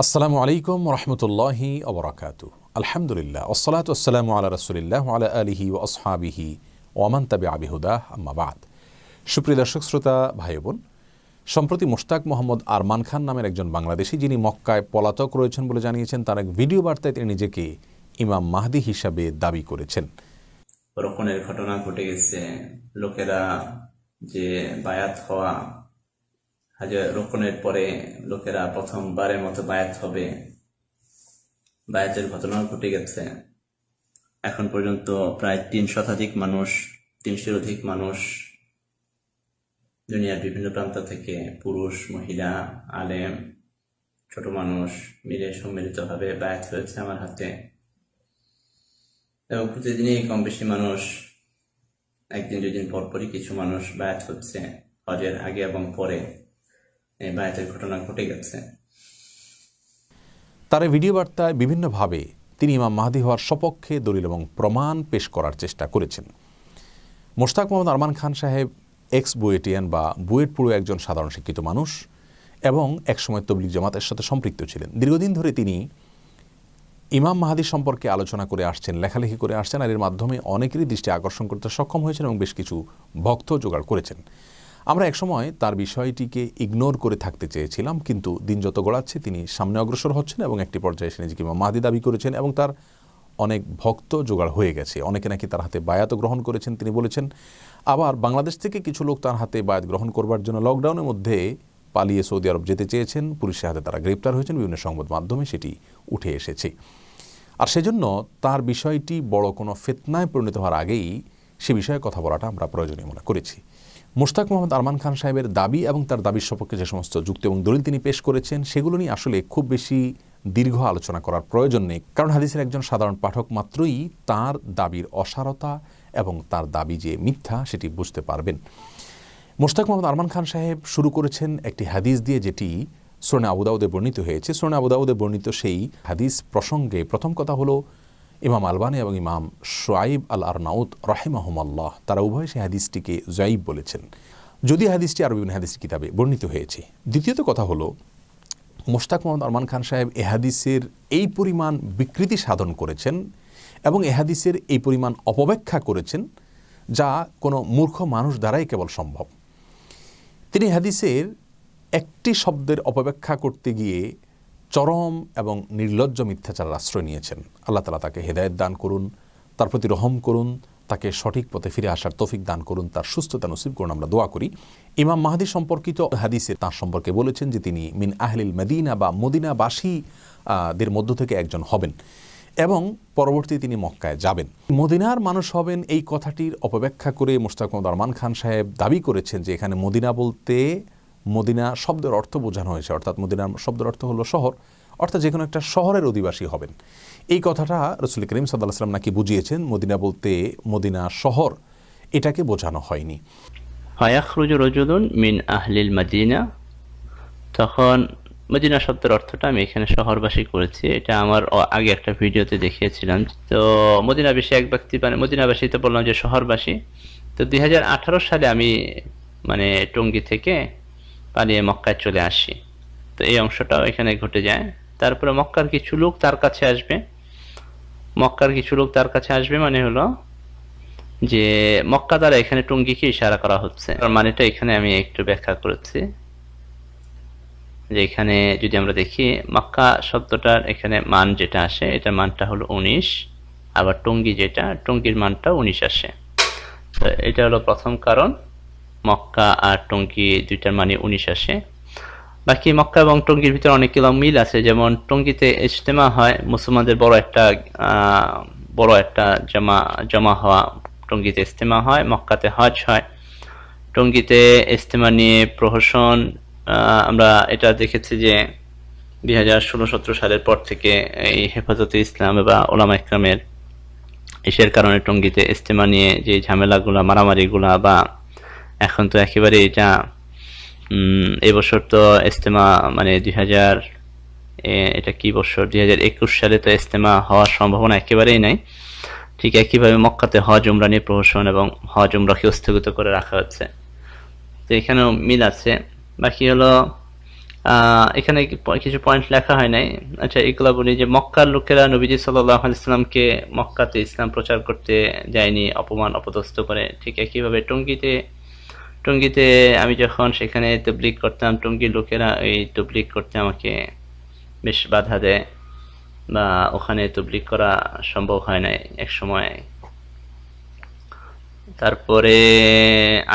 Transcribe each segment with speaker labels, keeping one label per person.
Speaker 1: আসসালামু আলাইকুম রহমতুল্লাহি ওবরাকাতু। আলহামদুলিল্লাহ ওসসালাতু ওয়াসসালামু আলা রাসূলিল্লাহ ওয়া আলা আলিহি ওয়া আসহাবিহি ওয়া মান তাবিআ বিহুদাহ আম্মা বাদ। সুপ্রিয় দর্শক শ্রোতা ভাই বোন, সম্প্রতি মোশতাক মোহাম্মদ আরমান খান নামের একজন বাংলাদেশি, যিনি মক্কায় পলাতক রয়েছেন বলে জানিয়েছেন, তার এক ভিডিও বার্তায় তিনি নিজেকে ইমাম মাহদি হিসাবে দাবি করেছেন।
Speaker 2: রোকনের ঘটনা ঘটে গেছে। লোকেরা যে বায়াত হওয়া, হাজার রোকনের পরে লোকেরা প্রথমবারের মতো বায়াত হবে, বায়াতের ঘটনা ঘটে গেছে। এখন পর্যন্ত প্রায় ৩ শতাধিক মানুষ, ৩০০ অধিক মানুষ দুনিয়ার বিভিন্ন প্রান্ত থেকে, পুরুষ, মহিলা, আলেম, ছোট মানুষ মিলে সম্মিলিতভাবে বায়াত হয়েছে আমার হাতে। এবং প্রতিদিনই কম বেশি মানুষ, একদিন দুদিন পরপরই কিছু মানুষ বায়াত হচ্ছে। হজের আগে এবং পরে এই বায়াতের ঘটনা ঘটে গেছে।
Speaker 1: তার এই ভিডিও বার্তায় বিভিন্নভাবে তিনি ইমাম মাহদি হওয়ার সপক্ষে দলিল এবং প্রমাণ পেশ করার চেষ্টা করেছেন। মোশতাক মোহাম্মদ আরমান খান সাহেব এক্স বুয়েটিয়ান বা বুয়েট পুরো একজন সাধারণ শিক্ষিত মানুষ এবং একসময় তবলিগ জামাতের সাথে সম্পৃক্ত ছিলেন। দীর্ঘদিন ধরে তিনি ইমাম মাহদি সম্পর্কে আলোচনা করে আসছেন, লেখালেখি করে আসছেন, আর এর মাধ্যমে অনেকেরই দৃষ্টি আকর্ষণ করতে সক্ষম হয়েছেন এবং বেশ কিছু ভক্ত জোগাড় করেছেন। আমরা একসময় তার বিষয়টিকে ইগনোর করে থাকতে চেয়েছিলাম, কিন্তু দিন যত গড়াচ্ছে তিনি সামনে অগ্রসর হচ্ছেন এবং একটি পর্যায়ে এসে নিজেকে ইমাম মাহদি দাবি করেছেন এবং তার অনেক ভক্ত জোগাড় হয়ে গেছে। অনেকে নাকি তার হাতে বায়াত গ্রহণ করেছেন তিনি বলেছেন। আবার বাংলাদেশ থেকে কিছু লোক তার হাতে বায়াত গ্রহণ করবার জন্য লকডাউনের মধ্যে পালিয়ে সৌদি আরব যেতে চেয়েছেন। পুলিশের হাতে তারা গ্রেপ্তার হয়েছেন, বিভিন্ন সংবাদ মাধ্যমে সেটি উঠে এসেছে। আর সেজন্য তার বিষয়টি বড় কোনো ফিতনায় পরিণত হওয়ার আগেই সে বিষয়ে কথা বলাটা আমরা প্রয়োজনীয় মনে করেছি। মোশতাক মোহাম্মদ আরমান খান সাহেবের দাবি এবং তার দাবির সপক্ষে যে সমস্ত যুক্তি এবং দলিল তিনি পেশ করেছেন, সেগুলো নিয়ে আসলে খুব বেশি দীর্ঘ আলোচনা করার প্রয়োজন নেই, কারণ হাদিসের একজন সাধারণ পাঠক মাত্রই তার দাবির অসারতা এবং তার দাবি যে মিথ্যা সেটি বুঝতে পারবেন। মোশতাক মোহাম্মদ আরমান খান সাহেব শুরু করেছেন একটি হাদিস দিয়ে, যেটি সুনানে আবু দাউদে বর্ণিত হয়েছে। সুনানে আবু দাউদে বর্ণিত সেই হাদিস প্রসঙ্গে প্রথম কথা হলো, ইমাম আলবানী এবং ইমাম শুআইব আল আরনাউত রাহিমাহুমাল্লাহ তারা উভয় সেই হাদিসটিকে যায়িব বলেছেন, যদি হাদিসটি আরও বিভিন্ন হাদিস কিতাবে বর্ণিত হয়েছে। দ্বিতীয়ত কথা হলো, মোশতাক মোহাম্মদ আরমান খান সাহেব এ হাদিসের এই পরিমাণ বিকৃতি সাধন করেছেন এবং এ হাদিসের এই পরিমাণ অপব্যাখ্যা করেছেন, যা কোনো মূর্খ মানুষ দ্বারাই কেবল সম্ভব। তিনি হাদিসের একটি শব্দের অপব্যাখ্যা করতে গিয়ে চরম এবং নির্লজ্জ মিথ্যাচারের আশ্রয় নিয়েছেন। আল্লাহ তাআলা তাকে হেদায়েত দান করুন, তার প্রতি রহম করুন, তাকে সঠিক পথে ফিরে আসার তৌফিক দান করুন, তার সুস্থতা নসিব করুন, আমরা দোয়া করি। ইমাম মাহদি সম্পর্কিত হাদিসে তার সম্পর্কে বলেছেন যে তিনি মিন আহলিল মদিনা বা মদিনাবাসীদের মধ্য থেকে একজন হবেন এবং পরবর্তী তিনি মক্কায় যাবেন, মদিনার মানুষ হবেন। এই কথাটির অপব্যাখ্যা করে মোশতাক মোহাম্মদ আরমান খান সাহেব দাবি করেছেন যে এখানে মদিনা বলতে মদিনা শব্দের অর্থ বোঝানো হয়েছে, অর্থাৎ মদিনার শব্দের অর্থ হলো শহর, অর্থাৎ যে কোনো একটা শহরের অধিবাসী হবেন। এই কথাটা রাসূল করিম সাল্লাল্লাহু আলাইহি ওয়াসাল্লাম নাকি বুঝিয়েছেন, মদিনা বলতে মদিনা শহর, এটাকে বোঝানো হয়নি।
Speaker 2: ফায়াখরুজু রাজুলুন মিন আহলিল মাদিনা, তখন মদিনা শব্দের অর্থটা আমি এখানে শহরবাসী করেছি। এটা আমার আগে একটা ভিডিওতে দেখিয়েছিলাম। তো মদিনাবাসী এক ব্যক্তি, মানে মদিনাবাসী তো বললাম যে শহরবাসী। তো 2018 সালে আমি টঙ্গী থেকে পালিয়ে মক্কায় চলে আসি। তো এই অংশটাও এখানে ঘটে যায়। তারপরে মক্কার কিছু লোক তার কাছে আসবে। মক্কার কিছু লোক তার কাছে আসবে মানে হলো যে মক্কা দ্বারা এখানে টঙ্গীকে ইশারা করা হচ্ছে। মানেটা এখানে আমি একটু ব্যাখ্যা করেছি যে এখানে যদি আমরা দেখি মক্কা শব্দটার এখানে মান যেটা আসে, এটা মানটা হলো 19, আবার টঙ্গী যেটা, টঙ্গীর মানটা 19 আসে। তো এটা হলো প্রথম কারণ, মক্কা আর টঙ্গী দুইটার মানে 19 আসে। বাকি মক্কা এবং টঙ্গীর ভিতরে অনেকগুলো মিল আছে, যেমন টঙ্গীতে ইজতেমা হয়, মুসলমানদের বড় একটা জমা হওয়া, টঙ্গীতে ইজতেমা হয়। মক্কাতে হজ হয়। টঙ্গীতে ইজতেমা নিয়ে প্রহসন, আমরা এটা দেখেছি যে 2016-17 সালের পর থেকে এই হেফাজতে ইসলাম বা ওলামা ইকরামের এসের কারণে টঙ্গীতে ইজতেমা নিয়ে যে ঝামেলাগুলা, মারামারিগুলা, বা এখন তো একেবারে এটা এবছর তো ইজতেমা এটা কি বছর 2021 সালে তো ইজতেমা হওয়ার সম্ভাবনা একেবারেই নাই। ঠিক একইভাবে মক্কাতে হজ উমরা নিয়ে প্রহসন এবং হজ উমরাকে স্থগিত করে রাখা হচ্ছে। তো এখানেও মিল আছে। বাকি হলো এখানে কিছু পয়েন্ট লেখা হয় নাই। আচ্ছা, এগুলা বলি যে মক্কার লোকেরা নবীজি সাল্লাল্লাহু আলাইহি সাল্লামকে মক্কাতে ইসলাম প্রচার করতে যায়নি, অপমান অপদস্থ করে। ঠিক একইভাবে টঙ্গীতে আমি যখন সেখানে তাবলীগ করতাম, টঙ্গীর লোকেরা এই তাবলীগ করতে আমাকে বেশ বাধা দেয়, বা ওখানে তাবলীগ করা সম্ভব হয় নাই এক সময়। তারপরে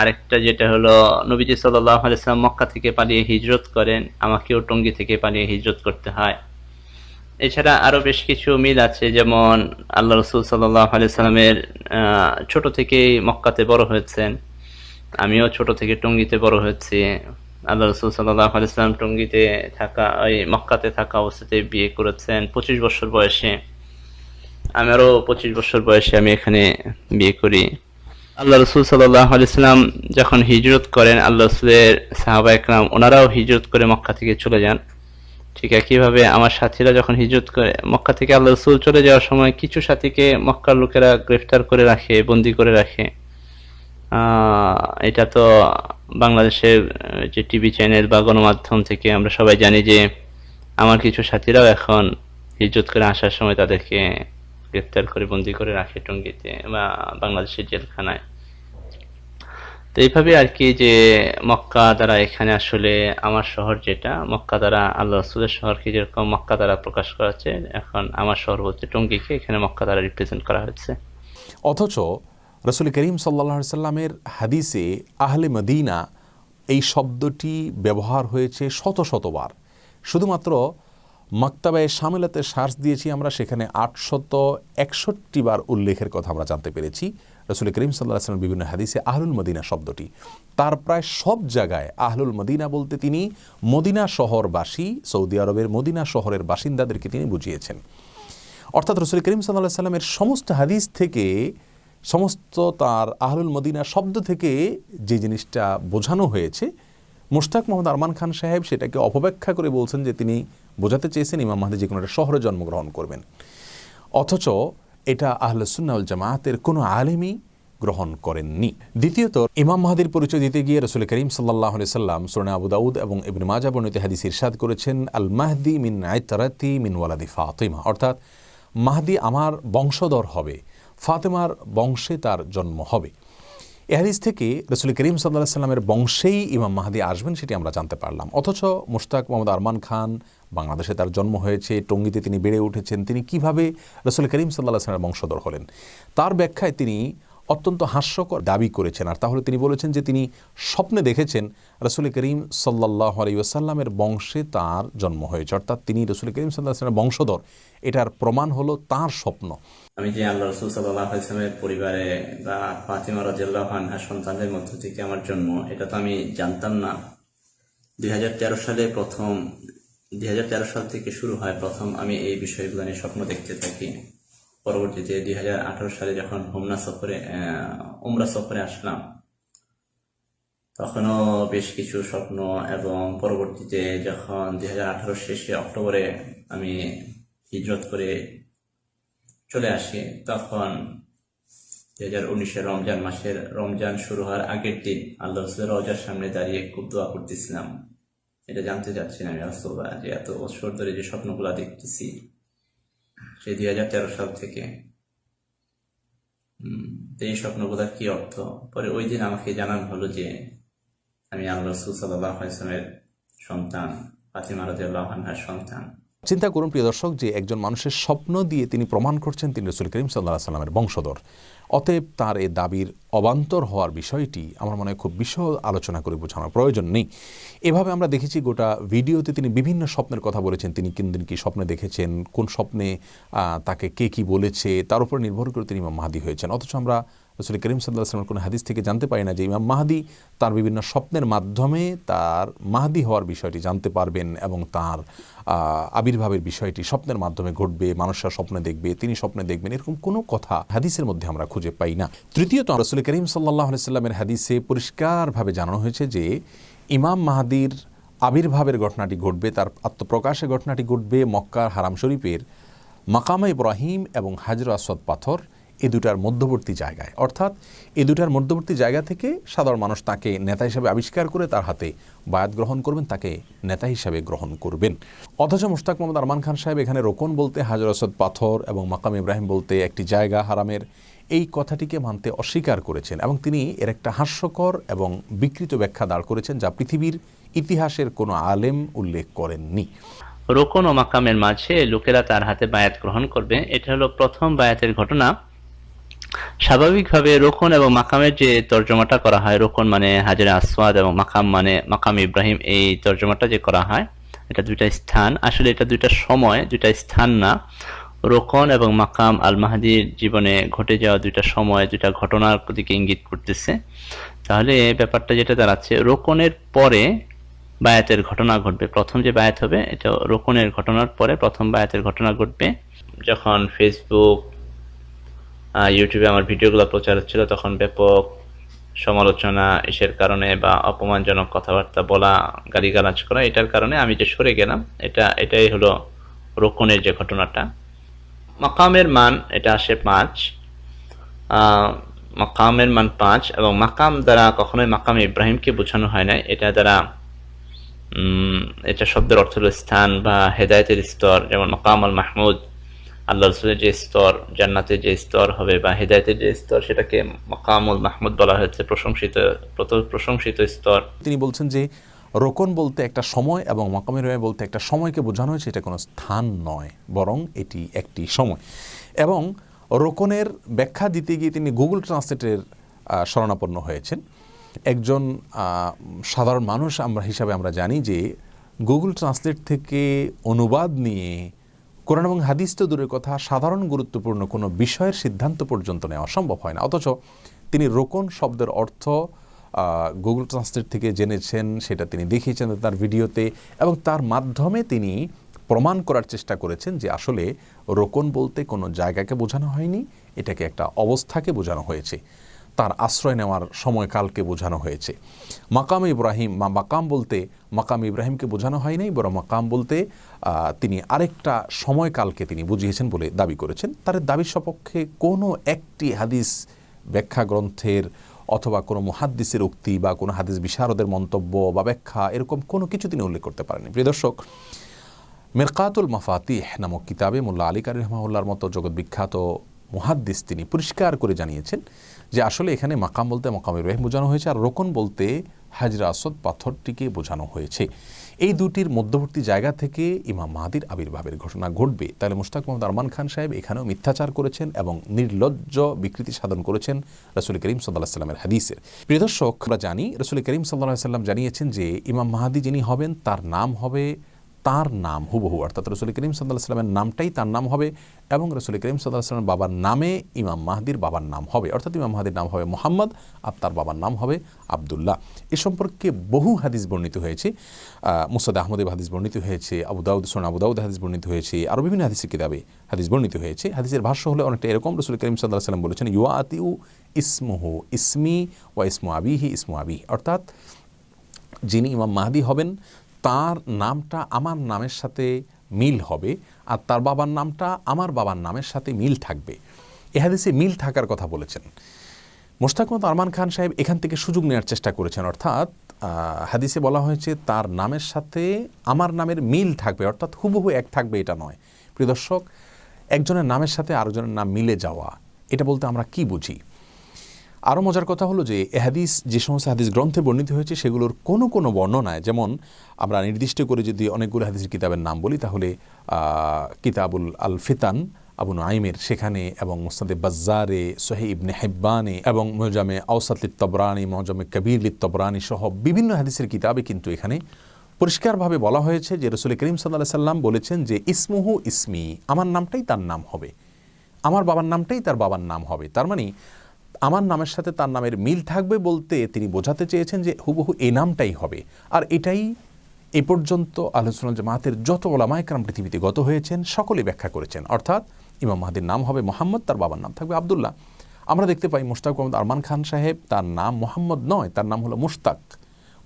Speaker 2: আরেকটা যেটা হলো, নবীজি সাল্লাল্লাহু আলাইহি সাল্লাম মক্কা থেকে পালিয়ে হিজরত করেন, আমাকেও টঙ্গী থেকে পালিয়ে হিজরত করতে হয়। এছাড়া আরো বেশ কিছু মিল আছে, যেমন আল্লাহ রসুল সাল্লাল্লাহু আলাইহি সাল্লামের ছোট থেকেই মক্কাতে বড় হয়েছেন, আমিও ছোট থেকে টঙ্গীতে বড় হয়েছি। আল্লাহ রসুল সাল্লাল্লাহু আলাইহি সাল্লাম টঙ্গীতে থাকা, ওই মক্কাতে থাকা অবস্থাতে বিয়ে করেছেন 25 বছর বয়সে। আমারও 25 বছর বয়সে আমি এখানে বিয়ে করি। আল্লাহ রসুল সাল্লাল্লাহু আলাইহি সাল্লাম যখন হিজরত করেন, আল্লাহ রসুলের সাহাবা একরাম ওনারাও হিজরত করে মক্কা থেকে চলে যান। ঠিক একইভাবে আমার সাথীরা যখন হিজরত করে মক্কা থেকে, আল্লাহ রসুল চলে যাওয়ার সময় কিছু সাথীকে মক্কার লোকেরা গ্রেফতার করে রাখে, বন্দী করে রাখে। এটা তো বাংলাদেশের যে টিভি চ্যানেল বা গণমাধ্যম থেকে আমরা সবাই জানি যে আমার কিছু সাথীরাও এখন হিজরত করে আসার সময় তাদেরকে গ্রেফতার করে বন্দী করে রাখে টঙ্গীতে বা বাংলাদেশের জেলখানায়। তো এইভাবে আর কি, যে মক্কা দ্বারা এখানে আসলে আমার শহর, যেটা মক্কা দ্বারা আল্লাহ রসুলের শহরকে যেরকম মক্কা দ্বারা প্রকাশ করা হচ্ছে, এখন আমার শহর বলতে টঙ্গীকে এখানে মক্কা দ্বারা রিপ্রেজেন্ট করা হচ্ছে।
Speaker 1: অথচ রসুল করিম সাল্লাল্লাহু আলাইহি সাল্লামের হাদিসে আহলে মদিনা এই শব্দটি ব্যবহার হয়েছে শত শতবার। শুধুমাত্র মাকতাবায়ে শামিলাতে সার্চ দিয়েছি আমরা, সেখানে 861 বার উল্লেখের কথা আমরা জানতে পেরেছি। রসুল করিম সাল্লাল্লাহু আলাইহি সাল্লামের বিভিন্ন হাদিসে আহলুল মদিনা শব্দটি, তার প্রায় সব জায়গায় আহলুল মদিনা বলতে তিনি মদিনা শহরবাসী, সৌদি আরবের মদিনা শহরের বাসিন্দাদেরকে তিনি বুঝিয়েছেন। অর্থাৎ রসুল করিম সাল্লাল্লাহু আলাইহি সাল্লামের সমস্ত হাদিস থেকে, সমস্ত তার আহলুল মদিনা শব্দ থেকে যে জিনিসটা বোঝানো হয়েছে, মুশতাক মোহাম্মদ আরমান খান সাহেব সেটাকে অপব্যাখ্যা করে বলছেন যে তিনি বোঝাতে চেয়েছেন ইমাম মাহদী যে কোনো একটা শহরে জন্মগ্রহণ করবেন। অথচ এটা আহলে সুন্নাহ ওয়াল জামায়াতের কোনো আলেমই গ্রহণ করেননি। দ্বিতীয়ত, ইমাম মাহদীর পরিচয় দিতে গিয়ে রসুল করিম সাল্লাল্লাহু আলাইহি সাল্লাম সুনানে আবু দাউদ এবং ইবনে মাজাহ বর্ণিত হাদিসে ইরশাদ করেছেন, আল মাহদী মিন ইতরাতি মিন ওয়ালাদি ফাতিমা, অর্থাৎ মাহদী আমার বংশধর হবে, ফাতেমার বংশে তার জন্ম হবে। এই হাদিস থেকে রসুল করিম সাল্লাল্লাহু আলাইহি সাল্লামের বংশেই ইমাম মাহদী আসবেন সেটি আমরা জানতে পারলাম। অথচ মুশতাক মোহাম্মদ আরমান খান, বাংলাদেশে তার জন্ম হয়েছে, টঙ্গীতে তিনি বেড়ে উঠেছেন, তিনি কিভাবে রসুল করিম সাল্লাল্লাহু আলাইহি সাল্লামের বংশধর হলেন? তার ব্যাখ্যায় তিনি অত্যন্ত হাস্যকর দাবি করেছেন। আর তাহলে তিনি বলেছেন যে তিনি স্বপ্নে দেখেছেন রসুল করিম সাল্লাল্লাহু আলাইহি ওয়াসাল্লামের বংশে তার জন্ম হয়েছে, অর্থাৎ তিনি রসুল করিম সাল্লাল্লাহু আলাইহি ওয়াসাল্লামের বংশধর। এটার প্রমাণ হলো তার স্বপ্ন।
Speaker 2: আমি যে আল্লাহ রসুল সাল্লাল্লাহু আলাইহি ওয়াসাল্লামের পরিবারে বা ফাতিমা রাদিয়াল্লাহু আনহার সন্তানদের মধ্য থেকে আমার জন্ম, এটা তো আমি জানতাম না। 2013 সাল থেকে শুরু হয় প্রথম আমি এই বিষয়গুলো নিয়ে স্বপ্ন দেখতে থাকি। পরবর্তীতে 2018 সালে যখন উমরা সফরে আসলাম, তখনও বেশ কিছু স্বপ্ন, এবং পরবর্তীতে যখন 2018 শেষে অক্টোবরে আমি হিজরত করে চলে আসি, তখন 2019 রমজান শুরু হওয়ার আগের দিন আল্লাহ রাসূলের রওজার সামনে দাঁড়িয়ে খুব দোয়া করতেছিলাম। এটা জানতে চাচ্ছি না আমি রাসূলুল্লাহ, যে এত বছর ধরে যে স্বপ্নগুলা দেখতেছি সেই 2013 সাল থেকে, এই স্বপ্নগুলার কি অর্থ? পরে ওই দিন আমাকে জানানো হলো যে আমি আল্লাহ রাসূল সাল্লাল্লাহু আলাইহি ওয়াসাল্লামের সন্তান, ফাতিমা রাদিয়াল্লাহু আনহার সন্তান।
Speaker 1: চিন্তা করুন প্রিয় দর্শক, যে একজন মানুষের স্বপ্ন দিয়ে তিনি প্রমাণ করছেন তিনি রসুল করিম সাল্লাল্লাহু আলাইহি সাল্লামের বংশধর। অতএব তার এই দাবির অবান্তর হওয়ার বিষয়টি আমার মনে হয় খুব বিশদ আলোচনা করে বোঝানোর প্রয়োজন নেই। এভাবে আমরা দেখেছি গোটা ভিডিওতে তিনি বিভিন্ন স্বপ্নের কথা বলেছেন, তিনি কোন দিন কী স্বপ্নে দেখেছেন, কোন স্বপ্নে তাকে কে কী বলেছে, তার উপর নির্ভর করে তিনি ইমাম মাহদী হয়েছেন। অথচ আমরা রসুল করিম সাল্লাল্লাহু আলাইহি ওয়াসাল্লামের কোনো হাদিস থেকে জানতে পারি না যে ইমাম মাহদী তার বিভিন্ন স্বপ্নের মাধ্যমে তার মাহদী হওয়ার বিষয়টি জানতে পারবেন এবং তার আবির্ভাবের বিষয়টি স্বপ্নের মাধ্যমে ঘটবে, মানুষরা স্বপ্নে দেখবে, তিনি স্বপ্নে দেখবেন, এরকম কোনো কথা হাদিসের মধ্যে আমরা খুঁজে পাই না। তৃতীয়ত, রসুল করিম সাল্লাল্লাহু আলাইহি ওয়াসাল্লামের হাদিসে পরিষ্কারভাবে জানানো হয়েছে যে ইমাম মাহদীর আবির্ভাবের ঘটনাটি ঘটবে, তার আত্মপ্রকাশের ঘটনাটি ঘটবে মক্কার হারাম শরীফের মাকামে ইব্রাহিম এবং হাজর আসওয়াদ পাথর এ দুটার মধ্যবর্তী জায়গায়, অর্থাৎ এ দুটার মধ্যবর্তী জায়গা থেকে সাধারণ মানুষ তাকে নেতা হিসেবে আবিষ্কার করে তার হাতে বায়াত গ্রহণ করবেন, তাকে নেতা হিসেবে গ্রহণ করবেন। অথচ মুশতাক মোহাম্মদ আরমান খান সাহেব এখানে রোকন বলতে হাজর আসওয়াদ পাথর এবং মাকাম ইব্রাহিম বলতে একটি জায়গা হারামের, এই কথাটিকে মানতে অস্বীকার করেছেন এবং তিনি এর একটা হাস্যকর এবং বিকৃত ব্যাখ্যা দাঁড় করেছেন যা পৃথিবীর ইতিহাসের কোনো আলেম উল্লেখ করেননি।
Speaker 2: রোকন ও মাকামের মাঝে লোকেরা তার হাতে বায়াত গ্রহণ করবে, এটা হলো প্রথম বায়াতের ঘটনা। স্বাভাবিকভাবে রোকন এবং মাকামের যে তর্জমাটা করা হয়, রোকন মানে হাজরে আসওয়াদ এবং মাকাম মানে মাকাম ইব্রাহিম, এই তর্জমাটা যে করা হয় এটা দুইটা স্থান, আসলে এটা দুইটা সময়, দুইটা স্থান না। রোকন এবং মাকাম আল মাহদির জীবনে ঘটে যাওয়া দুইটা সময়, দুইটা ঘটনার দিকে ইঙ্গিত করতেছে। তাহলে ব্যাপারটা যেটা দাঁড়াচ্ছে, রোকনের পরে বায়াতের ঘটনা ঘটবে। প্রথম যে বায়াত হবে এটা রোকনের ঘটনার পরে প্রথম বায়াতের ঘটনা ঘটবে। যখন ফেসবুক ইউটিউবে আমার ভিডিওগুলো প্রচার হচ্ছিল তখন ব্যাপক সমালোচনা এসের কারণে বা অপমানজনক কথাবার্তা বলা, গালিগালাজ করা, এটার কারণে আমি যে সরে গেলাম, এটাই হলো রোকনের যে ঘটনাটা। মাকামের মান এটা আসে 5, মাকামের মান 5 এবং মাকাম দ্বারা কখনোই মাকাম ইব্রাহিমকে বোঝানো হয় না। এটা দ্বারা এটা শব্দের অর্থ হলো স্থান বা হেদায়েতের স্তর, যেমন মাকাম আল মাহমুদ আল্লাহ রাসূলের যে স্তর, জান্নাতের যে স্তর হবে বা হেদায়েতের যে স্তর, সেটাকে মাকামুল মাহমুদ বলা হয়েছে, প্রশংসিত স্তর।
Speaker 1: তিনি বলছেন যে রোকন বলতে একটা সময় এবং মাকাম ইব্রাহিম বলতে একটা সময়কে বোঝানো হয়েছে, এটা কোনো স্থান নয়, বরং এটি একটি সময়। এবং রোকনের ব্যাখ্যা দিতে গিয়ে তিনি গুগল ট্রান্সলেটের শরণাপন্ন হয়েছেন। একজন সাধারণ মানুষ হিসাবে আমরা জানি যে গুগল ট্রান্সলেট থেকে অনুবাদ নিয়ে কোরআন এবং হাদিস তো দূরের কথা, সাধারণ গুরুত্বপূর্ণ কোনো বিষয়ের সিদ্ধান্ত পর্যন্ত নেওয়া সম্ভব হয় না। অথচ তিনি রোকন শব্দের অর্থ গুগল ট্রান্সলেট থেকে জেনেছেন, সেটা তিনি দেখিয়েছেন তার ভিডিওতে, এবং তার মাধ্যমে তিনি প্রমাণ করার চেষ্টা করেছেন যে আসলে রোকন বলতে কোনো জায়গাকে বোঝানো হয়নি, এটাকে একটা অবস্থাকে বোঝানো হয়েছে, তার আশ্রয় নেওয়ার সময়কালকে বোঝানো হয়েছে। মাকাম ইব্রাহিম মাকাম বলতে মাকাম ইব্রাহিমকে বোঝানো হয় নাই, বরং মাকাম বলতে তিনি আরেকটা সময়কালকে তিনি বুঝিয়েছেন বলে দাবি করেছেন। তার দাবির সপক্ষে কোনো একটি হাদিস ব্যাখ্যা গ্রন্থের অথবা কোনো মুহাদ্দিসের উক্তি বা কোনো হাদিস বিশারদের মন্তব্য বা ব্যাখ্যা এরকম কোনো কিছু তিনি উল্লেখ করতে পারেননি। প্রিয় দর্শক, মিরকাতুল মাফাতিহ নামক কিতাবে মোল্লা আলী কারি রাহমাহুল্লাহর মতো জগৎ বিখ্যাত মুহাদ্দিস তিনি পরিষ্কার করে জানিয়েছেন যে আসলে এখানে মাকাম বলতে মাকাম ইব্রাহিম বোঝানো হয়েছে আর রোকন বলতে হাজরে আসওয়াদ পাথরটিকে বোঝানো হয়েছে। এই দুটির মধ্যবর্তী জায়গা থেকে ইমাম মাহদির আবির্ভাবের ঘটনা ঘটবে। তাহলে মুশতাক মোহাম্মদ আরমান খান সাহেব এখানেও মিথ্যাচার করেছেন এবং নির্লজ্জ বিকৃতি সাধন করেছেন রাসূল করিম সাল্লাল্লাহু আলাইহি ওয়াসাল্লামের হাদিসের। প্রিয় দর্শক, আমরা জানি রাসূল করিম সাল্লাল্লাহু আলাইহি ওয়াসাল্লাম জানিয়েছেন যে ইমাম মাহদি যিনি হবেন তার নাম হবে তার নাম হুবহু, অর্থাৎ রাসূল করিম সাল্লাল্লাহু আলাইহি ওয়াসাল্লামের নামটাই তার নাম হবে এবং রাসূল করিম সাল্লাল্লাহু আলাইহি ওয়াসাল্লামের বাবার নামে ইমাম মাহদির বাবার নাম হবে, অর্থাৎ ইমাম মাহদির নাম হবে মুহাম্মদ আর তার বাবার নাম হবে আব্দুল্লাহ। এ সম্পর্কে বহু হাদিস বর্ণিত হয়েছে, মুসনাদ আহমদে হাদিস বর্ণিত হয়েছে, আবু দাউদ হাদিস বর্ণিত হয়েছে, আরও বিভিন্ন হাদিসের কিতাবে হাদিস বর্ণিত হয়েছে। হাদিসের ভাষ্য হলো অনেকটা এরকম, রাসূল করিম সাল্লাল্লাহু আলাইহি ওয়াসাল্লাম বলেছেন ইউআতিউ ইসমুহু ইসমি ওয়া ইসমু আবিহি ইসমু আবিহি, অর্থাৎ যিনি ইমাম মাহদি হবেন তার নামটা আমার নামের সাথে মিল হবে আর তার বাবার নামটা আমার বাবার নামের সাথে মিল থাকবে। এ হাদিসে মিল থাকার কথা বলেছেন। মুশতাক মোহাম্মদ আরমান খান সাহেব এখান থেকে সুযোগ নেওয়ার চেষ্টা করেছেন, অর্থাৎ হাদিসে বলা হয়েছে তার নামের সাথে আমার নামের মিল থাকবে, অর্থাৎ হুবহু এক থাকবে, এটা নয়। প্রিয় দর্শক, একজনের নামের সাথে আরেকজনের নাম মিলে যাওয়া, এটা বলতে আমরা কি বুঝি? আরও মজার কথা হলো যে এ হাদিস যে সমস্ত হাদিস গ্রন্থে বর্ণিত হয়েছে সেগুলোর কোনো কোনো বর্ণনায়, যেমন আমরা নির্দিষ্ট করে যদি অনেকগুলো হাদিসের কিতাবের নাম বলি তাহলে কিতাবুল আল ফিতান আবু নুআইমের সেখানে, এবং মুসনাদে বাজ্জারে, সহিহ ইবনে হিব্বানে এবং মুজামে আওসাত লিত তাবরানি, মুজামে কবির লিত তাবরানি সহ বিভিন্ন হাদিসের কিতাবে কিন্তু এখানে পরিষ্কারভাবে বলা হয়েছে যে রাসূল করিম সাল্লাল্লাহু আলাইহি সাল্লাম বলেছেন যে ইসমুহু ইসমি, আমার নামটাই তার নাম হবে, আমার বাবার নামটাই তার বাবার নাম হবে। তার মানে আমার নামের সাথে তার নামের মিল থাকবে বলতে তিনি বোঝাতে চেয়েছেন যে হুবহু এই নামটাই হবে। আর এটাই এ পর্যন্ত আহলে সুন্নাত জামাতের যত উলামায়ে কেরাম পৃথিবীতে গত হয়েছেন সকলে ব্যাখ্যা করেছেন, অর্থাৎ ইমাম মাহদির নাম হবে মুহাম্মদ, তার বাবার নাম থাকবে আব্দুল্লাহ। আমরা দেখতে পাই মুশতাক মোহাম্মদ আরমান খান সাহেব তার নাম মুহাম্মদ নয়, তার নাম হলো মুশতাক।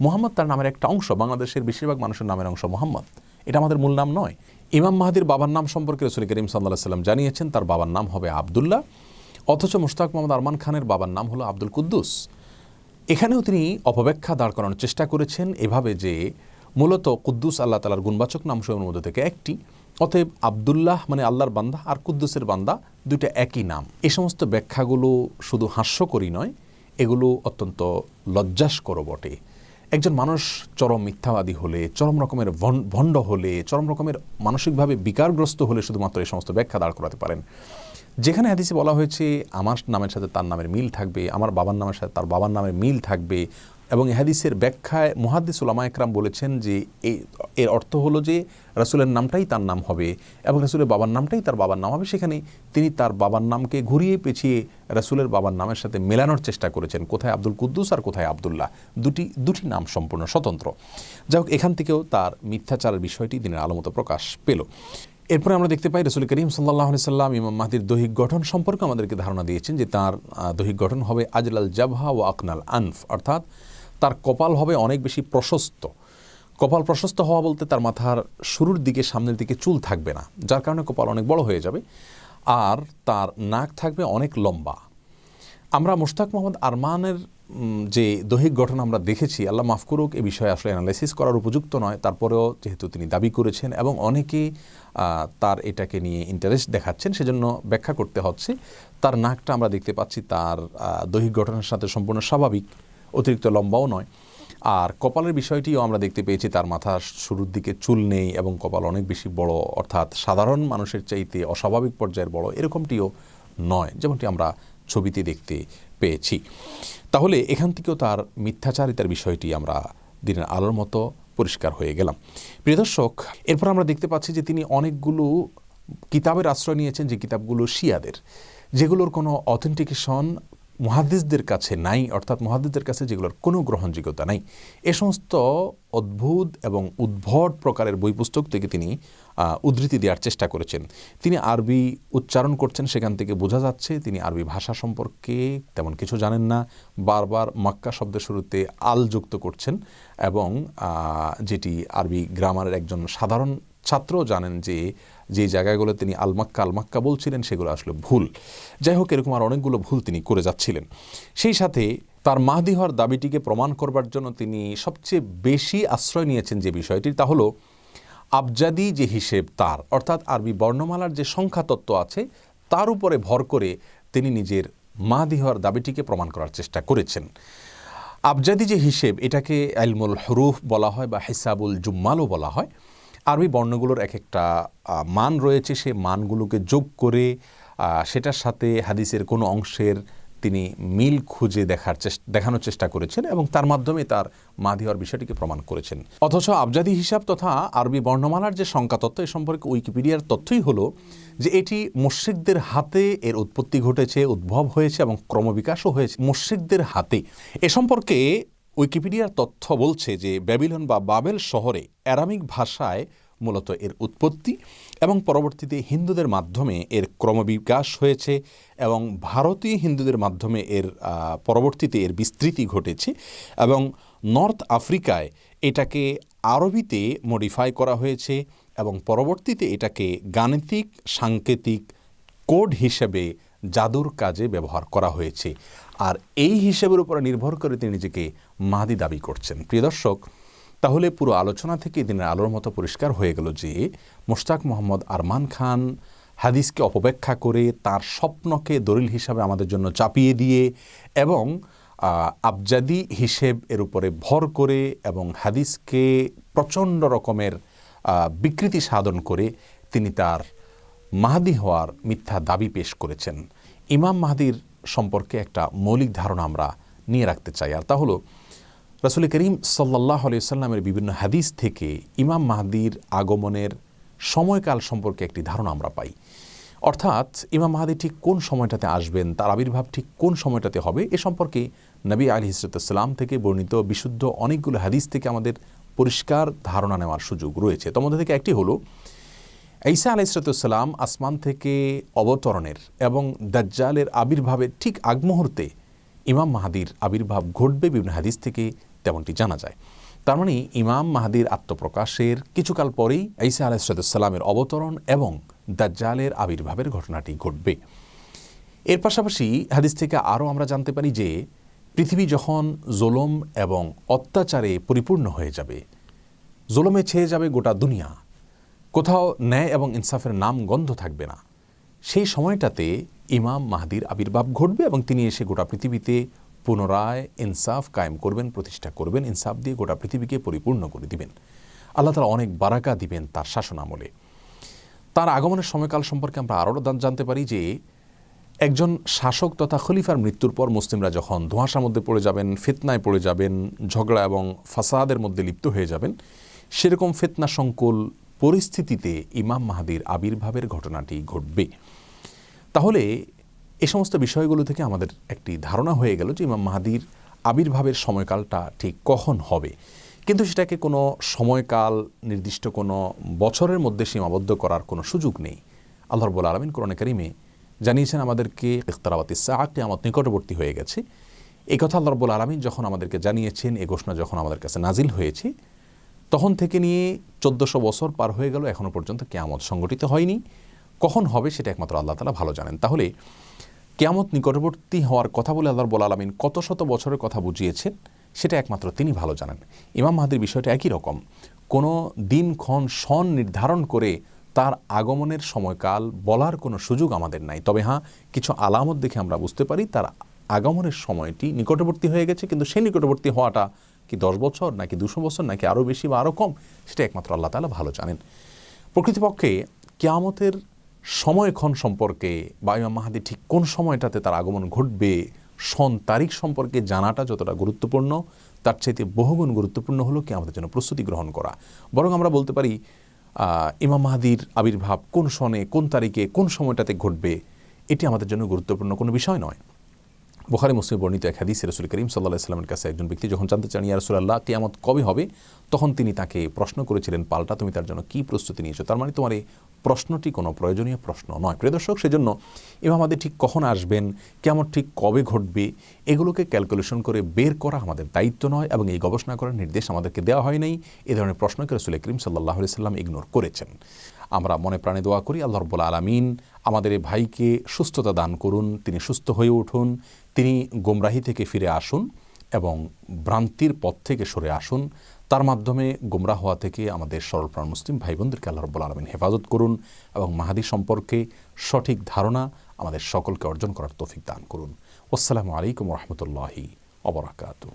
Speaker 1: মুহাম্মদ তার নামের একটা অংশ, বাংলাদেশের বেশিরভাগ মানুষের নামের অংশ মুহাম্মদ, এটা আমাদের মূল নাম নয়। ইমাম মাহদির বাবার নাম সম্পর্কে রাসূল করিম সাল্লাল্লাহু আলাইহি ওয়াসাল্লাম জানিয়েছেন তার বাবার নাম হবে আব্দুল্লাহ। অথচ মুশতাক মোহাম্মদ আরমান খানের বাবার নাম হলো আব্দুল কুদ্দুস। এখানেও তিনি অপব্যাখ্যা দাঁড় করানোর চেষ্টা করেছেন এভাবে যে মূলত কুদ্দুস আল্লাহ তাআলার গুণবাচক নামসমূহের মধ্যে থেকে একটি, অতএব আব্দুল্লাহ মানে আল্লাহর বান্দা আর কুদ্দুসের বান্দা দুইটা একই নাম। এই সমস্ত ব্যাখ্যাগুলো শুধু হাস্যকরই নয়, এগুলো অত্যন্ত লজ্জাস্কর বটে। একজন মানুষ চরম মিথ্যাবাদী হলে, চরম রকমের ভণ্ড হলে, চরম রকমের মানসিকভাবে বিকারগ্রস্ত হলে শুধুমাত্র এই সমস্ত ব্যাখ্যা দাঁড় করাতে পারেন। যেখানে হাদিসে বলা হয়েছে আমার নামের সাথে তার নামের মিল থাকবে, আমার বাবার নামের সাথে তার বাবার নামের মিল থাকবে, এবং এই হাদিসের ব্যাখ্যায় মুহাদ্দিস উলামা একরাম বলেছেন যে এর অর্থ হলো যে রাসূলের নামটাই তার নাম হবে এবং রাসূলের বাবার নামটাই তার বাবার নাম হবে। সেখানে তিনি তার বাবার নামকে ঘুরিয়ে পেঁচিয়ে রাসূলের বাবার নামের সাথে মেলানোর চেষ্টা করেছেন। কোথায় আব্দুল কুদ্দুস আর কোথায় আব্দুল্লাহ, দুটি নাম সম্পূর্ণ স্বতন্ত্র। যাই হোক, এখান থেকেও তার মিথ্যাচারের বিষয়টি দিনের আলোমতো প্রকাশ পেল। এরপরে আমরা দেখতে পাই রাসূল করিম সাল্লাল্লাহু আলাইহি সাল্লাম ইমাম মাহদির দৈহিক গঠন সম্পর্কে আমাদেরকে ধারণা দিয়েছেন যে তার দৈহিক গঠন হবে আজলাল জাবহা ওয়া আকনাল আনফ, অর্থাৎ তার কপাল হবে অনেক বেশি প্রশস্ত। কপাল প্রশস্ত হওয়া বলতে তার মাথার শুরুর দিকে সামনের দিকে চুল থাকবে না, যার কারণে কপাল অনেক বড় হয়ে যাবে, আর তার নাক থাকবে অনেক লম্বা। আমরা মুশতাক মোহাম্মদ আরমানের যে দৈহিক গঠন আমরা দেখেছি, আল্লাহ মাফ করুক, এ বিষয়ে আসলে অ্যানালাইসিস করার উপযুক্ত নয়, তারপরেও যেহেতু তিনি দাবি করেছেন এবং অনেকে তার এটাকে নিয়ে ইন্টারেস্ট দেখাচ্ছেন, সেজন্য ব্যাখ্যা করতে হচ্ছে। তার নাকটা আমরা দেখতে পাচ্ছি তার দৈহিক গঠনের সাথে সম্পূর্ণ স্বাভাবিক, অতিরিক্ত লম্বাও নয়। আর কপালের বিষয়টিও আমরা দেখতে পেয়েছি, তার মাথার শুরুর দিকে চুল নেই এবং কপাল অনেক বেশি বড়, অর্থাৎ সাধারণ মানুষের চাইতে অস্বাভাবিক পর্যায়ের বড়, এরকমটিও নয়, যেমনটি আমরা ছবিতে দেখতে পেয়েছি। তাহলে এখান থেকেও তার মিথ্যাচারিতার বিষয়টি আমরা দিনের আলোর মতো পরিষ্কার হয়ে গেলাম। প্রিয় দর্শক, এরপর আমরা দেখতে পাচ্ছি যে তিনি অনেকগুলো কিতাবের আশ্রয় নিয়েছেন, যে কিতাবগুলো শিয়াদের, যেগুলোর কোনো অথেন্টিকেশন মুহাদ্দিসদের কাছে নাই, অর্থাৎ মুহাদ্দিসদের কাছে যেগুলোর কোনো গ্রহণযোগ্যতা নাই। এ সমস্ত অদ্ভুত এবং উদ্ভট প্রকারের বই পুস্তক থেকে তিনি উদ্ধৃতি দেওয়ার চেষ্টা করেছেন। তিনি আরবি উচ্চারণ করছেন, সেখান থেকে বোঝা যাচ্ছে তিনি আরবি ভাষা সম্পর্কে তেমন কিছু জানেন না। বারবার মাক্কা শব্দের শুরুতে আল যুক্ত করছেন, এবং যেটি আরবি গ্রামারের একজন সাধারণ ছাত্র জানেন যে জায়গাগুলো তিনি আল মাক্কা বলছিলেন সেগুলো আসলে ভুল। যাই হোক, এরকম আর অনেকগুলো ভুল তিনি করে যাচ্ছিলেন। সেই সাথে তার মাহদি হওয়ার দাবিটিকে প্রমাণ করবার জন্য তিনি সবচেয়ে বেশি আশ্রয় নিয়েছেন যে বিষয়টি, তা হলো আবজাদি যে হিসেব তার, অর্থাৎ আরবি বর্ণমালার যে সংখ্যা তত্ত্ব আছে তার উপরে ভর করে তিনি নিজের মাহদি হওয়ার দাবিটিকে প্রমাণ করার চেষ্টা করেছেন। আবজাদি যে হিসেব, এটাকে ইলমুল হুরুফ বলা হয় বা হিসাবুল জুম্মালও বলা হয়। আরবি বর্ণগুলোর এক একটা মান রয়েছে, সে মানগুলোকে যোগ করে সেটার সাথে হাদিসের কোনো অংশের তিনি মিল খুঁজে দেখানোর চেষ্টা করেছেন এবং তার মাধ্যমে তার মাহদি হওয়ার বিষয়টিকে প্রমাণ করেছেন। অথচ আবজাদি হিসাব তথা আরবি বর্ণমালার যে সংখ্যা তত্ত্ব, এ সম্পর্কে উইকিপিডিয়ার তথ্যই হলো যে এটি মুশরিকদের হাতে এর উৎপত্তি ঘটেছে, উদ্ভব হয়েছে এবং ক্রমবিকাশও হয়েছে মুশরিকদের হাতে। এ সম্পর্কে উইকিপিডিয়ার তথ্য বলছে যে ব্যাবিলন বা বাবেল শহরে অ্যারামিক ভাষায় মূলত এর উৎপত্তি এবং পরবর্তীতে হিন্দুদের মাধ্যমে এর ক্রমবিকাশ হয়েছে এবং ভারতীয় হিন্দুদের মাধ্যমে এর পরবর্তীতে এর বিস্তৃতি ঘটেছে এবং নর্থ আফ্রিকায় এটাকে আরবিতে মডিফাই করা হয়েছে এবং পরবর্তীতে এটাকে গাণিতিক সাংকেতিক কোড হিসেবে জাদুর কাজে ব্যবহার করা হয়েছে। আর এই হিসেবের উপর নির্ভর করে তিনি নিজেকে মাহদি দাবি করছেন। প্রিয় দর্শক, তাহলে পুরো আলোচনা থেকে দিনের আলোর মতো পরিষ্কার হয়ে গেল যে মুশতাক মোহাম্মদ আরমান খান হাদিসকে অপব্যাখ্যা করে তার স্বপ্নকে দলিল হিসাবে আমাদের জন্য চাপিয়ে দিয়ে এবং আবজাদি হিসেব এর উপরে ভর করে এবং হাদিসকে প্রচণ্ড রকমের বিকৃতি সাধন করে তিনি তার মাহদি হওয়ার মিথ্যা দাবি পেশ করেছেন। ইমাম মাহদির সম্পর্কে একটা মৌলিক ধারণা আমরা নিয়ে রাখতে চাই, আর তা হলো রাসূল করিম সাল্লাল্লাহু আলাইহি ওয়াসাল্লামের বিভিন্ন হাদিস থেকে ইমাম মাহদির আগমনের সময়কাল সম্পর্কে একটি ধারণা আমরা পাই। অর্থাৎ ইমাম মাহদি ঠিক কোন সময়টাতে আসবেন, তার আবির্ভাব ঠিক কোন সময়টাতে হবে, এ সম্পর্কে নবী আলাইহিস সালাম থেকে বর্ণিত বিশুদ্ধ অনেকগুলো হাদিস থেকে আমাদের পরিষ্কার ধারণা নেওয়ার সুযোগ রয়েছে। তার মধ্যে থেকে একটি হলো ঈসা আলাইহিস সালাম আসমান থেকে অবতরণের এবং দাজ্জালের আবির্ভাবের ঠিক আগ মুহূর্তে ইমাম মাহদির আবির্ভাব ঘটবে বিভিন্ন হাদিস থেকে তেমনটি জানা যায়। তার মানে ইমাম মাহদির আত্মপ্রকাশের কিছুকাল পরেই ঈসা আলাইহিস সালামের অবতরণ এবং দাজ্জালের আবির্ভাবের ঘটনাটি ঘটবে। এর পাশাপাশি হাদিস থেকে আরও আমরা জানতে পারি যে পৃথিবী যখন জুলুম এবং অত্যাচারে পরিপূর্ণ হয়ে যাবে, জুলুমে ছেয়ে যাবে গোটা দুনিয়া, কোথাও ন্যায় এবং ইনসাফের নাম গন্ধ থাকবে না, সেই সময়টাতে ইমাম মাহদির আবির্ভাব ঘটবে এবং তিনি এসে গোটা পৃথিবীতে পুনরায় ইনসাফ কায়েম করবেন, প্রতিষ্ঠা করবেন, ইনসাফ দিয়ে গোটা পৃথিবীকে পরিপূর্ণ করে দিবেন। আল্লাহ তাআলা অনেক বারাকা দিবেন তার শাসন আমলে। তার আগমনের সময়কাল সম্পর্কে আমরা আরও জানতে পারি যে একজন শাসক তথা খলিফার মৃত্যুর পর মুসলিমরা যখন ধোঁয়াশার মধ্যে পড়ে যাবেন, ফিতনায় পড়ে যাবেন, ঝগড়া এবং ফাসাদের মধ্যে লিপ্ত হয়ে যাবেন, সেরকম ফিতনা সংকুল পরিস্থিতিতে ইমাম মাহদির আবির্ভাবের ঘটনাটি ঘটবে। তাহলে এই সমস্ত বিষয়গুলো থেকে আমাদের একটি ধারণা হয়ে গেল যে ইমাম মাহদির আবির্ভাবের সময়কালটা ঠিক কখন হবে, কিন্তু সেটাকে কোনো সময়কাল নির্দিষ্ট কোনো বছরের মধ্যে সীমাবদ্ধ করার কোনো সুযোগ নেই। আল্লাহ রাব্বুল আলামিন কোরআনে কারিমে জানিয়েছেন আমাদেরকে ইকতারাবাতিস সাআহ, কিয়ামত নিকটবর্তী হয়ে গেছে। এই কথা আল্লাহ রাব্বুল আলামিন যখন আমাদেরকে জানিয়েছেন, এই ঘোষণা যখন আমাদের কাছে নাজিল হয়েছে, তখন থেকে নিয়ে 1400 বছর পার হয়ে গেল, এখনও পর্যন্ত কিয়ামত সংগঠিত হয়নি। কখন হবে সেটা একমাত্র আল্লাহ তাআলা ভালো জানেন। তাহলে কিয়ামত নিকটবর্তী হওয়ার কথা বলে আল্লাহ রাব্বুল আলামিন কত শত বছরের কথা বুঝিয়েছেন সেটা একমাত্র তিনি ভালো জানেন। ইমাম মাহদির বিষয়টা একই রকম, কোনো দিনক্ষণ সন নির্ধারণ করে তার আগমনের সময়কাল বলার কোনো সুযোগ আমাদের নাই। তবে হ্যাঁ, কিছু আলামত দেখে আমরা বুঝতে পারি তার আগমনের সময়টি নিকটবর্তী হয়ে গেছে, কিন্তু সেই নিকটবর্তী হওয়াটা কি 10 বছর নাকি 200 বছর নাকি আরও বেশি বা আরও কম, সেটা একমাত্র আল্লাহ তাআলা ভালো জানেন। প্রকৃতপক্ষে কিয়ামতের সময়ক্ষণ সম্পর্কে বা ইমাম মাহদি ঠিক কোন সময়টাতে তার আগমন ঘটবে, সন তারিখ সম্পর্কে জানাটা যতটা গুরুত্বপূর্ণ, তার চাইতে বহুগুণ গুরুত্বপূর্ণ হলো কিয়ামতের জন্য প্রস্তুতি গ্রহণ করা। বরং আমরা বলতে পারি ইমাম মাহদির আবির্ভাব কোন সনে, কোন তারিখে, কোন সময়টাতে ঘটবে, এটি আমাদের জন্য গুরুত্বপূর্ণ কোনো বিষয় নয়। বুখারী মুসলিম বর্ণিত এক হাদিসে রাসূল করিম সাল্লাল্লাহু আলাইহি ওয়াসাল্লামের কাছে একজন ব্যক্তি যখন জানতে চান, ইয়া রাসূলুল্লাহ, কিয়ামত কবে হবে, তখন তিনি তাকে প্রশ্ন করেছিলেন, পাল্টা তুমি তার জন্য কি প্রস্তুতি নিয়েছো? তার মানে তোমার এই প্রশ্নটি কোনো প্রয়োজনীয় প্রশ্ন নয়। প্রিয় দর্শক, সেজন্য ইমাম মাহদি ঠিক কখন আসবেন, কিয়ামত ঠিক কবে ঘটবে, এগুলোকে ক্যালকুলেশন করে বের করা আমাদের দায়িত্ব নয় এবং এই গবেষণা করার নির্দেশ আমাদেরকে দেওয়া হয় নাই। এই ধরনের প্রশ্নকে রাসূল করিম সাল্লাল্লাহু আলাইহি ওয়াসাল্লাম ইগনোর করেছেন। আমরা মনে প্রাণে দোয়া করি আল্লাহ রাব্বুল আলামিন আমাদের এই ভাইকে সুস্থতা দান করুন, তিনি সুস্থ হয়ে উঠুন, তিনি গোমরাহি থেকে ফিরে আসুন এবং ভ্রান্তির পথ থেকে সরে আসুন। তার মাধ্যমে গোমরাহ হওয়া থেকে আমাদের সরলপ্রাণ মুসলিম ভাই বোনদেরকে আল্লাহ রাব্বুল আলামিন হেফাজত করুন এবং মাহদি সম্পর্কে সঠিক ধারণা আমাদের সকলকে অর্জন করার তৌফিক দান করুন। আসসালামু আলাইকুম ওয়া রাহমাতুল্লাহি ওয়া বারাকাতুহু।